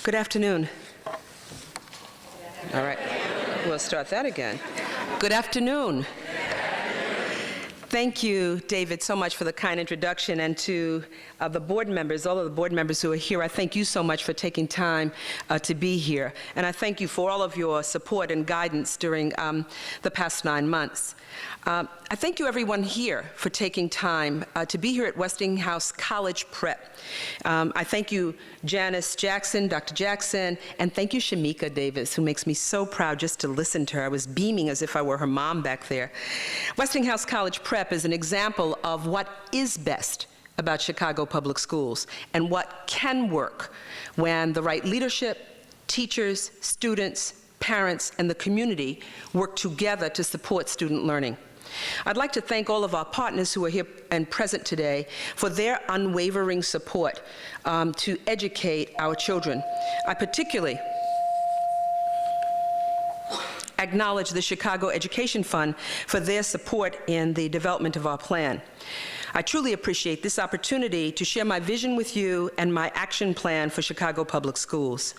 Good afternoon. All right, we'll start that again. Good afternoon. Thank you, David, so much for the kind introduction, and to the board members, all of the board members who are here. I thank you so much for taking time to be here, and I thank you for all of your support and guidance during the past 9 months. I thank you, everyone here, for taking time to be here at Westinghouse College Prep. I thank you, Janice Jackson, Dr. Jackson, and thank you, Shamika Davis, who makes me so proud just to listen to her. I was beaming as if I were her mom back there. Westinghouse College Prep is an example of what is best about Chicago Public Schools and what can work when the right leadership, teachers, students, parents, and the community work together to support student learning. I'd like to thank all of our partners who are here and present today for their unwavering support to educate our children. I particularly acknowledge the Chicago Education Fund for their support in the development of our plan. I truly appreciate this opportunity to share my vision with you and my action plan for Chicago Public Schools.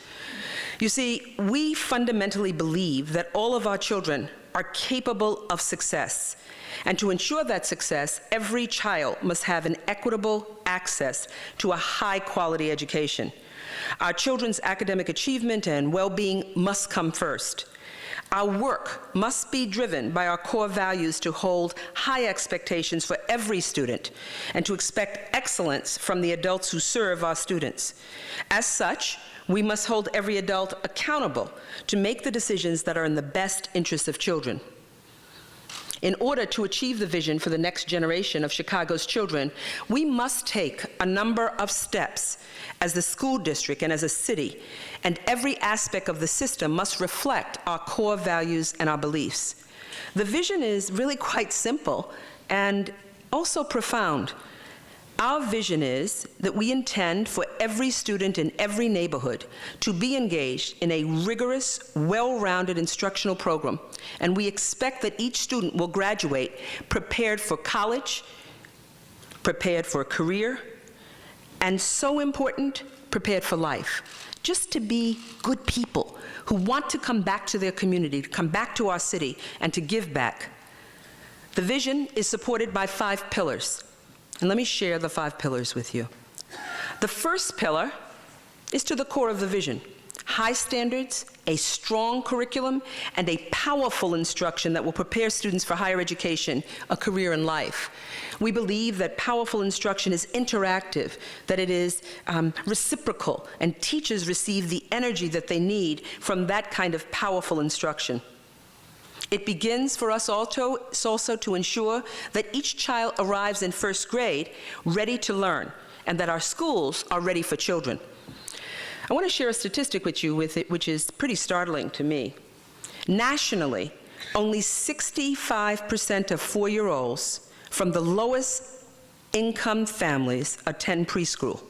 You see, we fundamentally believe that all of our children are capable of success. And to ensure that success, every child must have an equitable access to a high-quality education. Our children's academic achievement and well-being must come first. Our work must be driven by our core values to hold high expectations for every student and to expect excellence from the adults who serve our students. As such, we must hold every adult accountable to make the decisions that are in the best interest of children. In order to achieve the vision for the next generation of Chicago's children, we must take a number of steps as the school district and as a city, and every aspect of the system must reflect our core values and our beliefs. The vision is really quite simple and also profound. Our vision is that we intend for every student in every neighborhood to be engaged in a rigorous, well-rounded instructional program, and we expect that each student will graduate prepared for college, prepared for a career, and so important, prepared for life. Just to be good people who want to come back to their community, to come back to our city, and to give back. The vision is supported by 5 pillars. And let me share the 5 pillars with you. The first pillar is to the core of the vision: high standards, a strong curriculum, and a powerful instruction that will prepare students for higher education, a career in life. We believe that powerful instruction is interactive, that it is reciprocal, and teachers receive the energy that they need from that kind of powerful instruction. It begins for us also to ensure that each child arrives in first grade ready to learn, and that our schools are ready for children. I want to share a statistic with you which is pretty startling to me. Nationally, only 65% of 4-year-olds from the lowest income families attend preschool.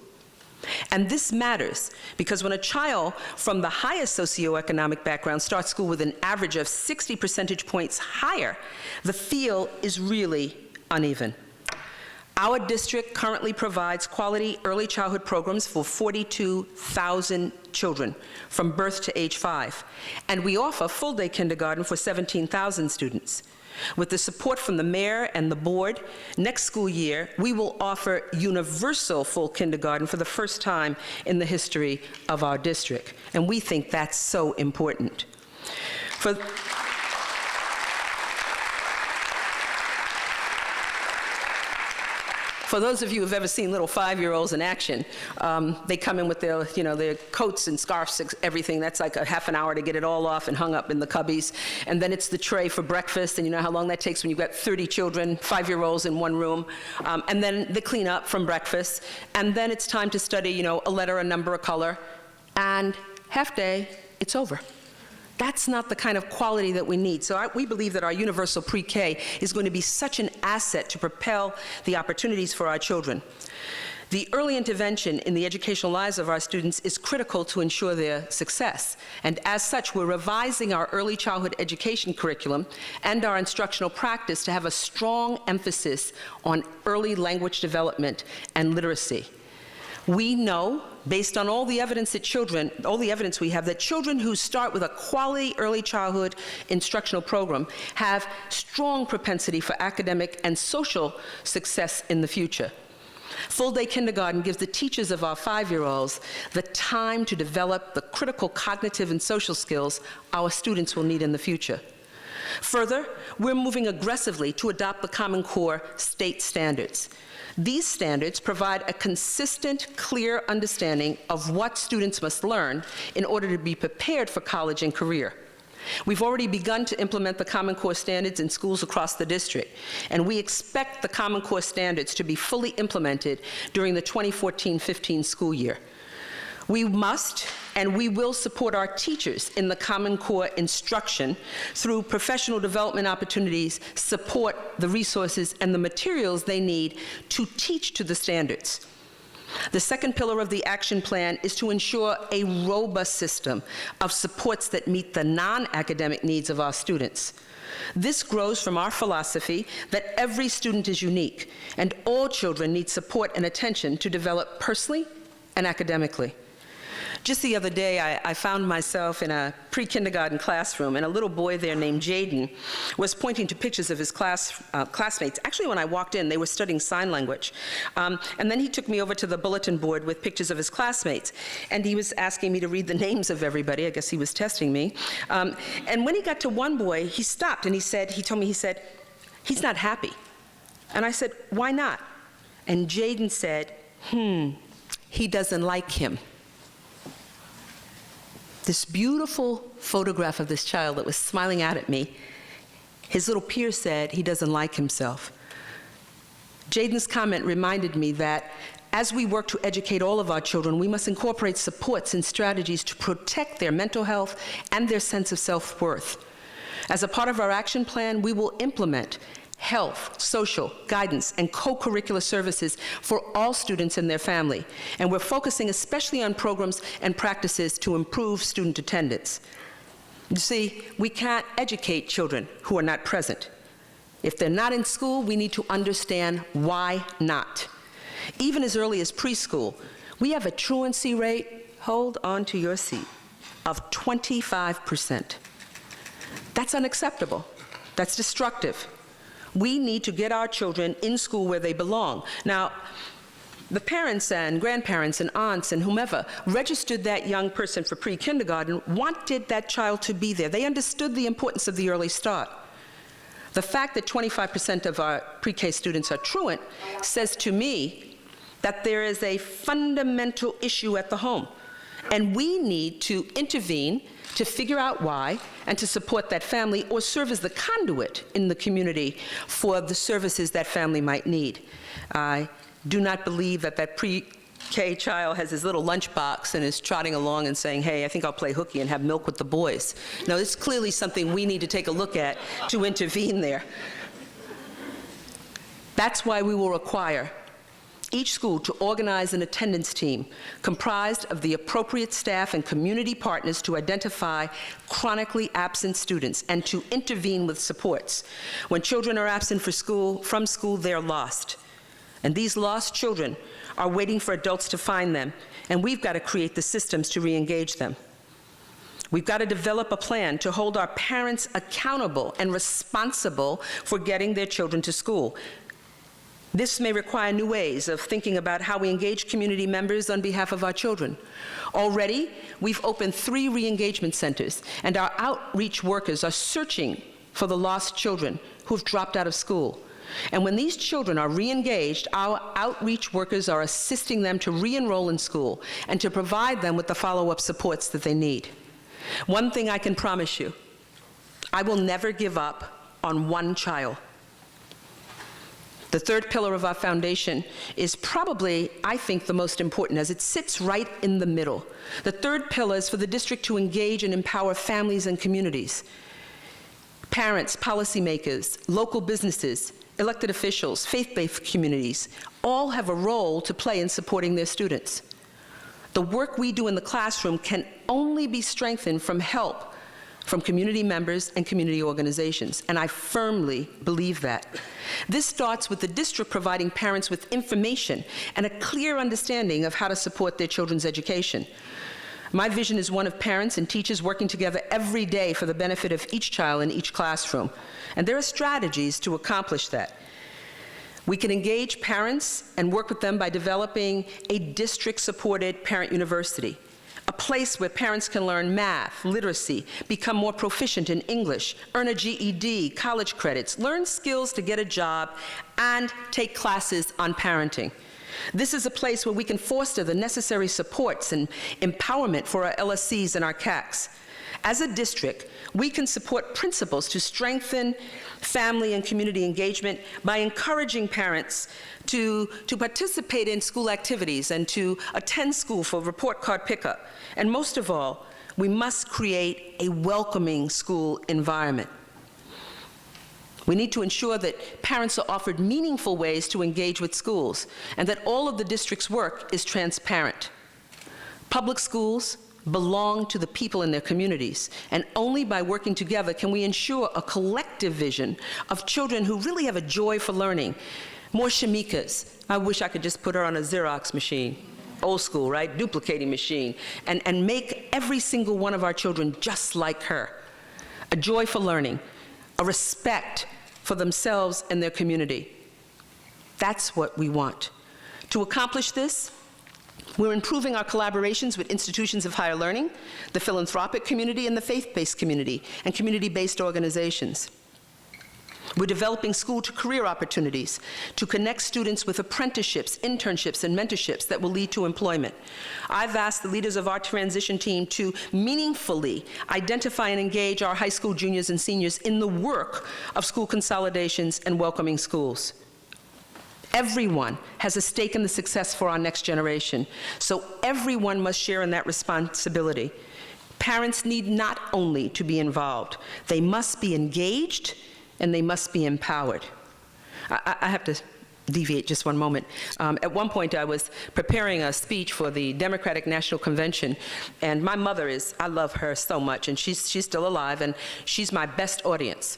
And this matters because when a child from the highest socioeconomic background starts school with an average of 60 percentage points higher, the field is really uneven. Our district currently provides quality early childhood programs for 42,000 children from birth to age 5, and we offer full-day kindergarten for 17,000 students. With the support from the mayor and the board, next school year, we will offer universal full kindergarten for the first time in the history of our district. And we think that's so important. For those of you who've ever seen little 5-year-olds in action, they come in with their, their coats and scarves, everything. That's like a half an hour to get it all off and hung up in the cubbies. And then it's the tray for breakfast, and you know how long that takes when you've got 30 children, 5-year-olds in one room. And then the cleanup from breakfast. And then it's time to study, a letter, a number, a color. And half day, it's over. That's not the kind of quality that we need. So we believe that our universal pre-K is going to be such an asset to propel the opportunities for our children. The early intervention in the educational lives of our students is critical to ensure their success. And as such, we're revising our early childhood education curriculum and our instructional practice to have a strong emphasis on early language development and literacy. We know, based on all the evidence we have, that children who start with a quality early childhood instructional program have strong propensity for academic and social success in the future. Full-day kindergarten gives the teachers of our 5-year-olds the time to develop the critical cognitive and social skills our students will need in the future. Further, we're moving aggressively to adopt the Common Core state standards. These standards provide a consistent, clear understanding of what students must learn in order to be prepared for college and career. We've already begun to implement the Common Core standards in schools across the district, and we expect the Common Core standards to be fully implemented during the 2014-15 school year. We must and we will support our teachers in the Common Core instruction through professional development opportunities, support the resources and the materials they need to teach to the standards. The second pillar of the action plan is to ensure a robust system of supports that meet the non-academic needs of our students. This grows from our philosophy that every student is unique and all children need support and attention to develop personally and academically. Just the other day, I found myself in a pre-kindergarten classroom, and a little boy there named Jaden was pointing to pictures of his classmates. Actually, when I walked in, they were studying sign language. And then he took me over to the bulletin board with pictures of his classmates, and he was asking me to read the names of everybody. I guess he was testing me. And when he got to one boy, he stopped, and he told me, he's not happy. And I said, why not? And Jaden said, he doesn't like him. This beautiful photograph of this child that was smiling out at me, his little peer said he doesn't like himself. Jaden's comment reminded me that as we work to educate all of our children, we must incorporate supports and strategies to protect their mental health and their sense of self-worth. As a part of our action plan, we will implement health, social, guidance, and co-curricular services for all students and their family. And we're focusing especially on programs and practices to improve student attendance. You see, we can't educate children who are not present. If they're not in school, we need to understand why not. Even as early as preschool, we have a truancy rate, hold on to your seat, of 25%. That's unacceptable. That's destructive. We need to get our children in school where they belong. Now, the parents and grandparents and aunts and whomever registered that young person for pre-kindergarten wanted that child to be there. They understood the importance of the early start. The fact that 25% of our pre-K students are truant says to me that there is a fundamental issue at the home, and we need to intervene to figure out why and to support that family or serve as the conduit in the community for the services that family might need. I do not believe that that pre-K child has his little lunchbox and is trotting along and saying, hey, I think I'll play hooky and have milk with the boys. No, this is clearly something we need to take a look at to intervene there. That's why we will require each school to organize an attendance team comprised of the appropriate staff and community partners to identify chronically absent students and to intervene with supports. When children are absent from school, they're lost. And these lost children are waiting for adults to find them, and we've got to create the systems to re-engage them. We've got to develop a plan to hold our parents accountable and responsible for getting their children to school. This may require new ways of thinking about how we engage community members on behalf of our children. Already, we've opened 3 re-engagement centers, and our outreach workers are searching for the lost children who've dropped out of school. And when these children are re-engaged, our outreach workers are assisting them to re-enroll in school and to provide them with the follow-up supports that they need. One thing I can promise you, I will never give up on one child. The third pillar of our foundation is probably, I think, the most important, as it sits right in the middle. The third pillar is for the district to engage and empower families and communities. Parents, policymakers, local businesses, elected officials, faith-based communities, all have a role to play in supporting their students. The work we do in the classroom can only be strengthened from help from community members and community organizations, and I firmly believe that. This starts with the district providing parents with information and a clear understanding of how to support their children's education. My vision is one of parents and teachers working together every day for the benefit of each child in each classroom, and there are strategies to accomplish that. We can engage parents and work with them by developing a district-supported parent university, a place where parents can learn math, literacy, become more proficient in English, earn a GED, college credits, learn skills to get a job, and take classes on parenting. This is a place where we can foster the necessary supports and empowerment for our LSCs and our CACs. As a district, we can support principals to strengthen family and community engagement by encouraging parents to participate in school activities and to attend school for report card pickup. And most of all, we must create a welcoming school environment. We need to ensure that parents are offered meaningful ways to engage with schools and that all of the district's work is transparent. Public schools belong to the people in their communities, and only by working together can we ensure a collective vision of children who really have a joy for learning. More Shamikas. I wish I could just put her on a Xerox machine, old school, right? Duplicating machine, and make every single one of our children just like her. A joy for learning, a respect for themselves and their community. That's what we want. To accomplish this, we're improving our collaborations with institutions of higher learning, the philanthropic community, and the faith-based community, and community-based organizations. We're developing school-to-career opportunities to connect students with apprenticeships, internships, and mentorships that will lead to employment. I've asked the leaders of our transition team to meaningfully identify and engage our high school juniors and seniors in the work of school consolidations and welcoming schools. Everyone has a stake in the success for our next generation, so everyone must share in that responsibility. Parents need not only to be involved, they must be engaged and they must be empowered. I have to deviate just one moment. At one point I was preparing a speech for the Democratic National Convention, and my mother is, I love her so much, and she's still alive, and she's my best audience.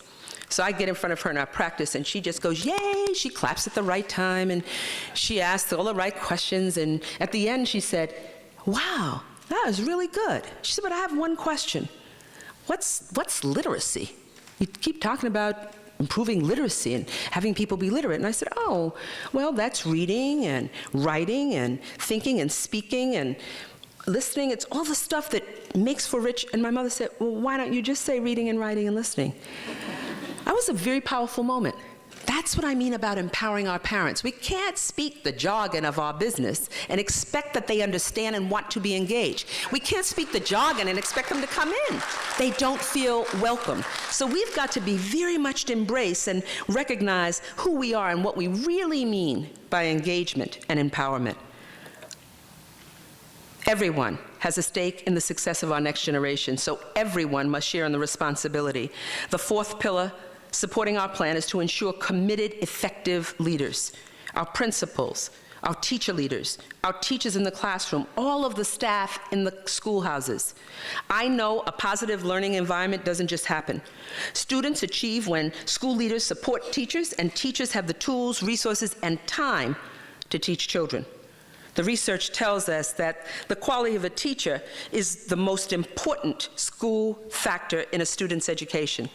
So I get in front of her in our practice, and she just goes, yay! She claps at the right time, and she asks all the right questions, and at the end she said, wow, that was really good. She said, but I have one question. What's literacy? You keep talking about improving literacy and having people be literate. And I said, oh, well, that's reading and writing and thinking and speaking and listening. It's all the stuff that makes for rich. And my mother said, well, why don't you just say reading and writing and listening? That was a very powerful moment. That's what I mean about empowering our parents. We can't speak the jargon of our business and expect that they understand and want to be engaged. We can't speak the jargon and expect them to come in. They don't feel welcome. So we've got to be very much to embrace and recognize who we are and what we really mean by engagement and empowerment. Everyone has a stake in the success of our next generation, so everyone must share in the responsibility. The fourth pillar supporting our plan is to ensure committed, effective leaders. Our principals, our teacher leaders, our teachers in the classroom, all of the staff in the schoolhouses. I know a positive learning environment doesn't just happen. Students achieve when school leaders support teachers, and teachers have the tools, resources, and time to teach children. The research tells us that the quality of a teacher is the most important school factor in a student's education.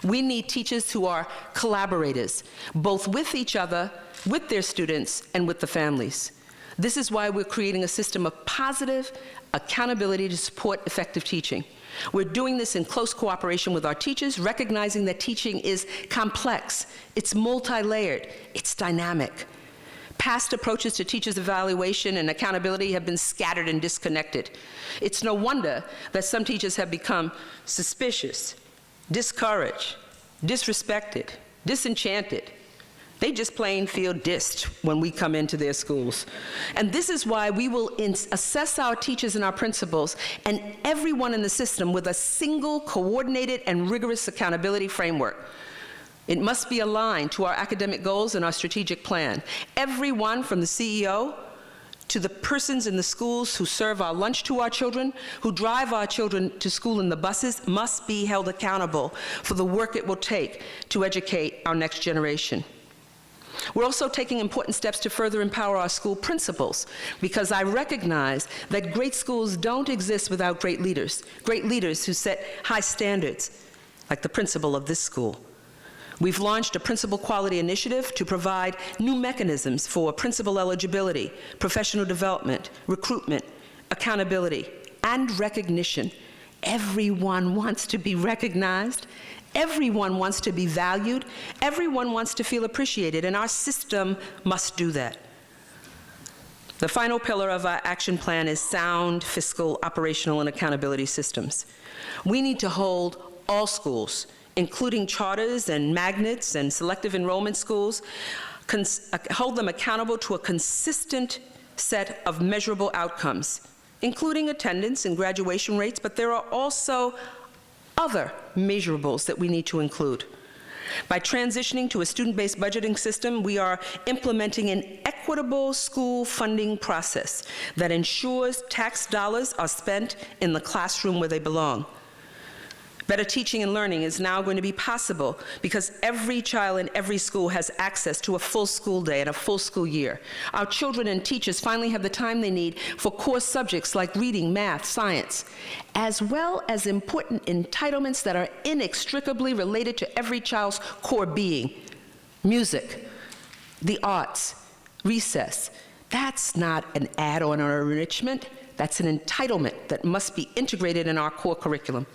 We need teachers who are collaborators, both with each other, with their students, and with the families. This is why we're creating a system of positive accountability to support effective teaching. We're doing this in close cooperation with our teachers, recognizing that teaching is complex, it's multi-layered, it's dynamic. Past approaches to teachers' evaluation and accountability have been scattered and disconnected. It's no wonder that some teachers have become suspicious, discouraged, disrespected, disenchanted. They just plain feel dissed when we come into their schools. And this is why we will assess our teachers and our principals and everyone in the system with a single, coordinated, and rigorous accountability framework. It must be aligned to our academic goals and our strategic plan. Everyone from the CEO to the persons in the schools who serve our lunch to our children, who drive our children to school in the buses, must be held accountable for the work it will take to educate our next generation. We're also taking important steps to further empower our school principals, because I recognize that great schools don't exist without great leaders who set high standards, like the principal of this school. We've launched a principal quality initiative to provide new mechanisms for principal eligibility, professional development, recruitment, accountability, and recognition. Everyone wants to be recognized. Everyone wants to be valued. Everyone wants to feel appreciated, and our system must do that. The final pillar of our action plan is sound fiscal, operational, and accountability systems. We need to hold all schools, including charters and magnets and selective enrollment schools, hold them accountable to a consistent set of measurable outcomes, including attendance and graduation rates, but there are also other measurables that we need to include. By transitioning to a student-based budgeting system, we are implementing an equitable school funding process that ensures tax dollars are spent in the classroom where they belong. Better teaching and learning is now going to be possible because every child in every school has access to a full school day and a full school year. Our children and teachers finally have the time they need for core subjects like reading, math, science, as well as important entitlements that are inextricably related to every child's core being: music, the arts, recess. That's not an add-on or enrichment. That's an entitlement that must be integrated in our core curriculum.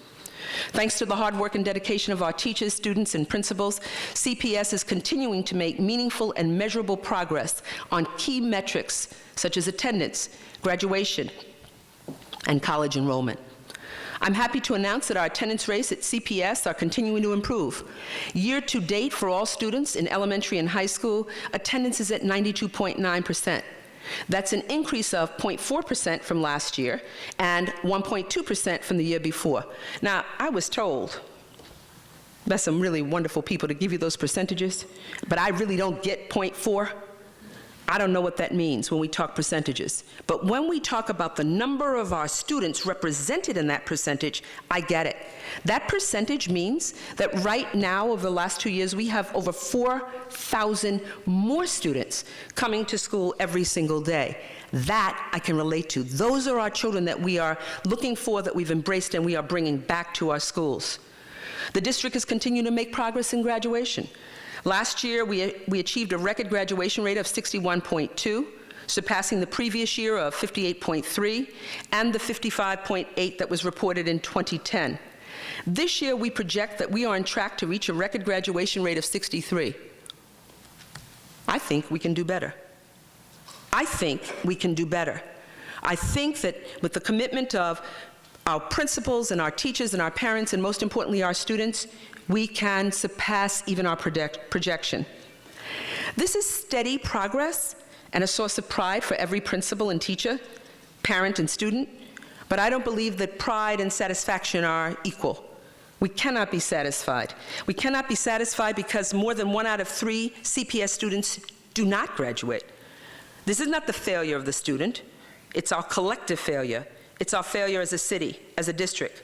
Thanks to the hard work and dedication of our teachers, students, and principals, CPS is continuing to make meaningful and measurable progress on key metrics such as attendance, graduation, and college enrollment. I'm happy to announce that our attendance rates at CPS are continuing to improve. Year to date for all students in elementary and high school, attendance is at 92.9%. That's an increase of 0.4% from last year and 1.2% from the year before. Now, I was told by some really wonderful people to give you those percentages, but I really don't get 0.4. I don't know what that means when we talk percentages. But when we talk about the number of our students represented in that percentage, I get it. That percentage means that right now, over the last 2 years, we have over 4,000 more students coming to school every single day. That I can relate to. Those are our children that we are looking for, that we've embraced, and we are bringing back to our schools. The district has continued to make progress in graduation. Last year, we achieved a record graduation rate of 61.2, surpassing the previous year of 58.3 and the 55.8 that was reported in 2010. This year, we project that we are on track to reach a record graduation rate of 63. I think we can do better. I think we can do better. I think that with the commitment of our principals and our teachers and our parents, and most importantly, our students, we can surpass even our projection. This is steady progress and a source of pride for every principal and teacher, parent and student, but I don't believe that pride and satisfaction are equal. We cannot be satisfied. We cannot be satisfied because more than 1 out of 3 CPS students do not graduate. This is not the failure of the student. It's our collective failure. It's our failure as a city, as a district.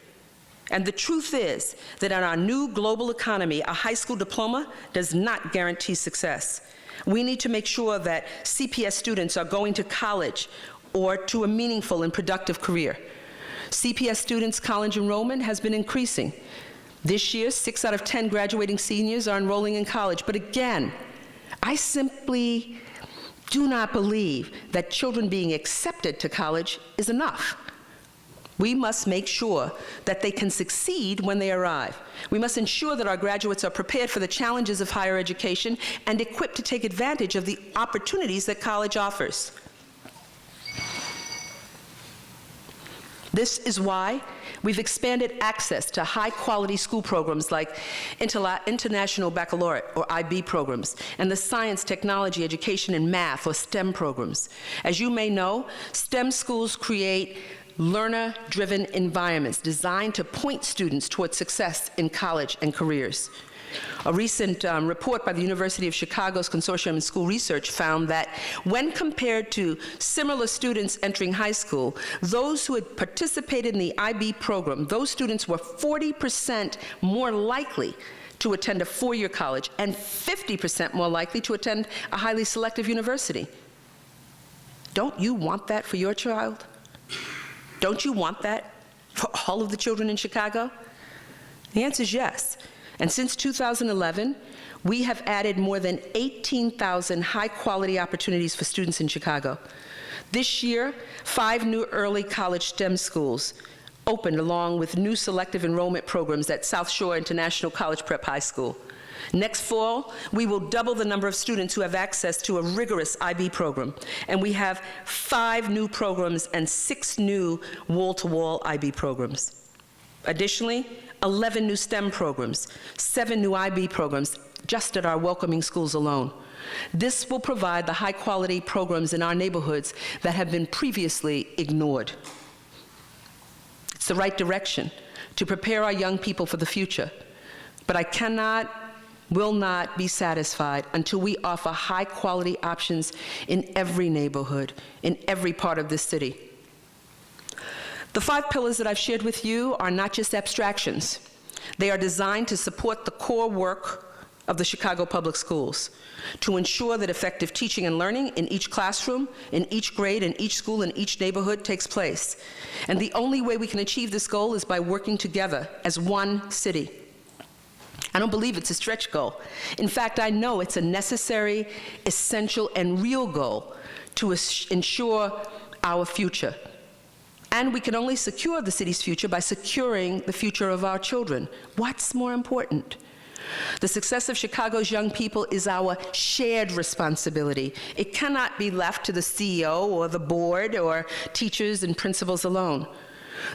And the truth is that in our new global economy, a high school diploma does not guarantee success. We need to make sure that CPS students are going to college or to a meaningful and productive career. CPS students' college enrollment has been increasing. This year, 6 out of 10 graduating seniors are enrolling in college. But again, I simply do not believe that children being accepted to college is enough. We must make sure that they can succeed when they arrive. We must ensure that our graduates are prepared for the challenges of higher education and equipped to take advantage of the opportunities that college offers. This is why we've expanded access to high-quality school programs like International Baccalaureate, or IB programs, and the Science, Technology, Education, and Math, or STEM programs. As you may know, STEM schools create learner-driven environments designed to point students towards success in college and careers. A recent report by the University of Chicago's Consortium in School Research found that when compared to similar students entering high school, those who had participated in the IB program, those students were 40% more likely to attend a four-year college and 50% more likely to attend a highly selective university. Don't you want that for your child? Don't you want that for all of the children in Chicago? The answer is yes. And since 2011, we have added more than 18,000 high-quality opportunities for students in Chicago. This year, 5 new early college STEM schools opened along with new selective enrollment programs at South Shore International College Prep High School. Next fall, we will double the number of students who have access to a rigorous IB program, and we have 5 new programs and 6 new wall-to-wall IB programs. Additionally, 11 new STEM programs, 7 new IB programs just at our welcoming schools alone. This will provide the high-quality programs in our neighborhoods that have been previously ignored. It's the right direction to prepare our young people for the future, but I will not be satisfied until we offer high-quality options in every neighborhood, in every part of this city. The 5 pillars that I've shared with you are not just abstractions. They are designed to support the core work of the Chicago Public Schools, to ensure that effective teaching and learning in each classroom, in each grade, in each school, in each neighborhood takes place. And the only way we can achieve this goal is by working together as one city. I don't believe it's a stretch goal. In fact, I know it's a necessary, essential, and real goal to ensure our future. And we can only secure the city's future by securing the future of our children. What's more important? The success of Chicago's young people is our shared responsibility. It cannot be left to the CEO or the board or teachers and principals alone.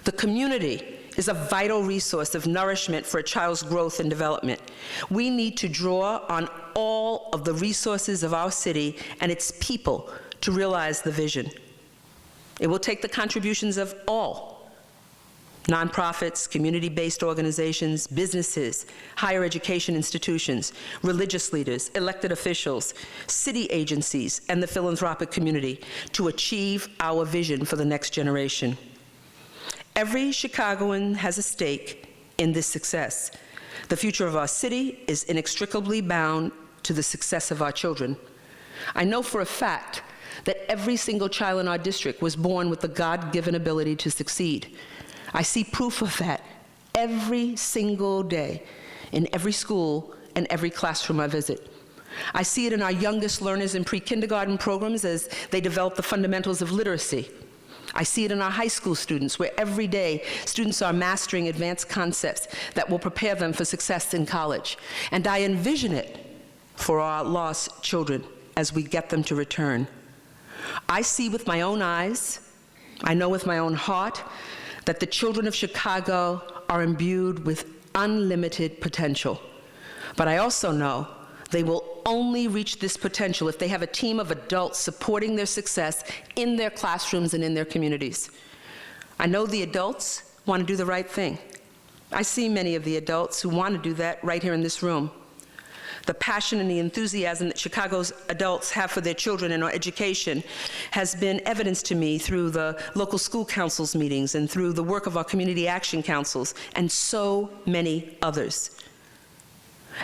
The community is a vital resource of nourishment for a child's growth and development. We need to draw on all of the resources of our city and its people to realize the vision. It will take the contributions of all: nonprofits, community-based organizations, businesses, higher education institutions, religious leaders, elected officials, city agencies, and the philanthropic community to achieve our vision for the next generation. Every Chicagoan has a stake in this success. The future of our city is inextricably bound to the success of our children. I know for a fact that every single child in our district was born with the God-given ability to succeed. I see proof of that every single day in every school and every classroom I visit. I see it in our youngest learners in pre-kindergarten programs as they develop the fundamentals of literacy. I see it in our high school students, where every day students are mastering advanced concepts that will prepare them for success in college. And I envision it for our lost children as we get them to return. I see with my own eyes, I know with my own heart, that the children of Chicago are imbued with unlimited potential. But I also know they will only reach this potential if they have a team of adults supporting their success in their classrooms and in their communities. I know the adults want to do the right thing. I see many of the adults who want to do that right here in this room. The passion and the enthusiasm that Chicago's adults have for their children and our education has been evidenced to me through the local school councils meetings and through the work of our community action councils and so many others.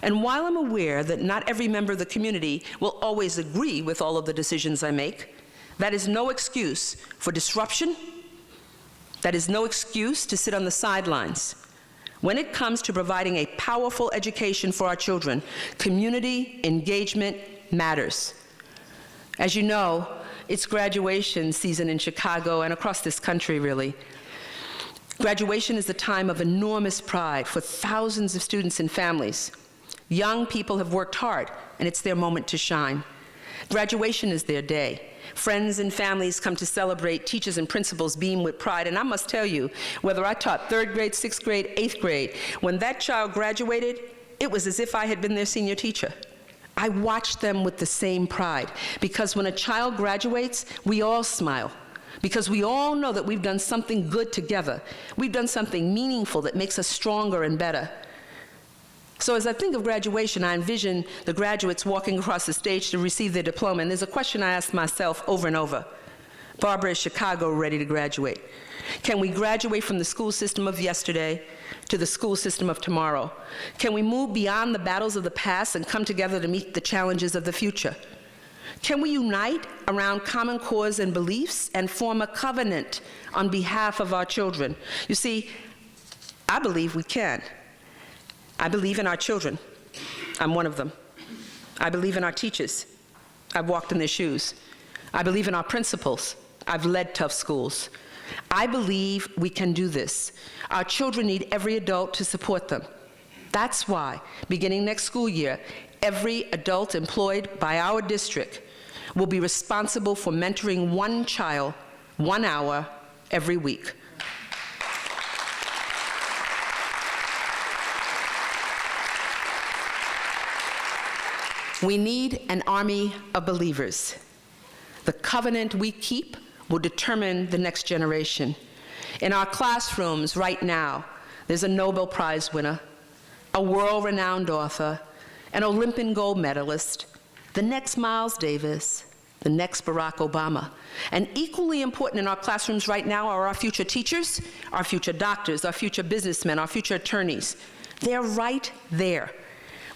And while I'm aware that not every member of the community will always agree with all of the decisions I make, that is no excuse for disruption. That is no excuse to sit on the sidelines. When it comes to providing a powerful education for our children, community engagement matters. As you know, it's graduation season in Chicago and across this country, really. Graduation is a time of enormous pride for thousands of students and families. Young people have worked hard, and it's their moment to shine. Graduation is their day. Friends and families come to celebrate. Teachers and principals beam with pride. And I must tell you, whether I taught 3rd grade, 6th grade, 8th grade, when that child graduated, it was as if I had been their senior teacher. I watched them with the same pride, because when a child graduates, we all smile, because we all know that we've done something good together. We've done something meaningful that makes us stronger and better. So as I think of graduation, I envision the graduates walking across the stage to receive their diploma, and there's a question I ask myself over and over. Barbara, is Chicago ready to graduate? Can we graduate from the school system of yesterday to the school system of tomorrow? Can we move beyond the battles of the past and come together to meet the challenges of the future? Can we unite around common cause and beliefs and form a covenant on behalf of our children? You see, I believe we can. I believe in our children. I'm one of them. I believe in our teachers. I've walked in their shoes. I believe in our principals. I've led tough schools. I believe we can do this. Our children need every adult to support them. That's why, beginning next school year, every adult employed by our district will be responsible for mentoring one child, 1 hour every week. We need an army of believers. The covenant we keep will determine the next generation. In our classrooms right now, there's a Nobel Prize winner, a world-renowned author, an Olympic gold medalist, the next Miles Davis, the next Barack Obama. And equally important in our classrooms right now are our future teachers, our future doctors, our future businessmen, our future attorneys. They're right there.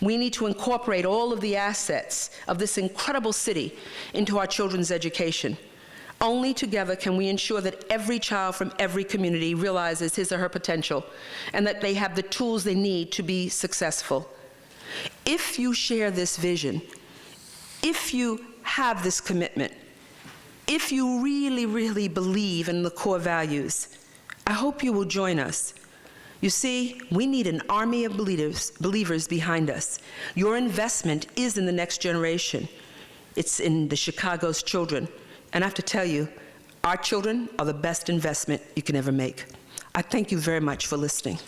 We need to incorporate all of the assets of this incredible city into our children's education. Only together can we ensure that every child from every community realizes his or her potential and that they have the tools they need to be successful. If you share this vision, if you have this commitment, if you really, really believe in the core values, I hope you will join us. You see, we need an army of believers behind us. Your investment is in the next generation. It's in the Chicago's children. And I have to tell you, our children are the best investment you can ever make. I thank you very much for listening.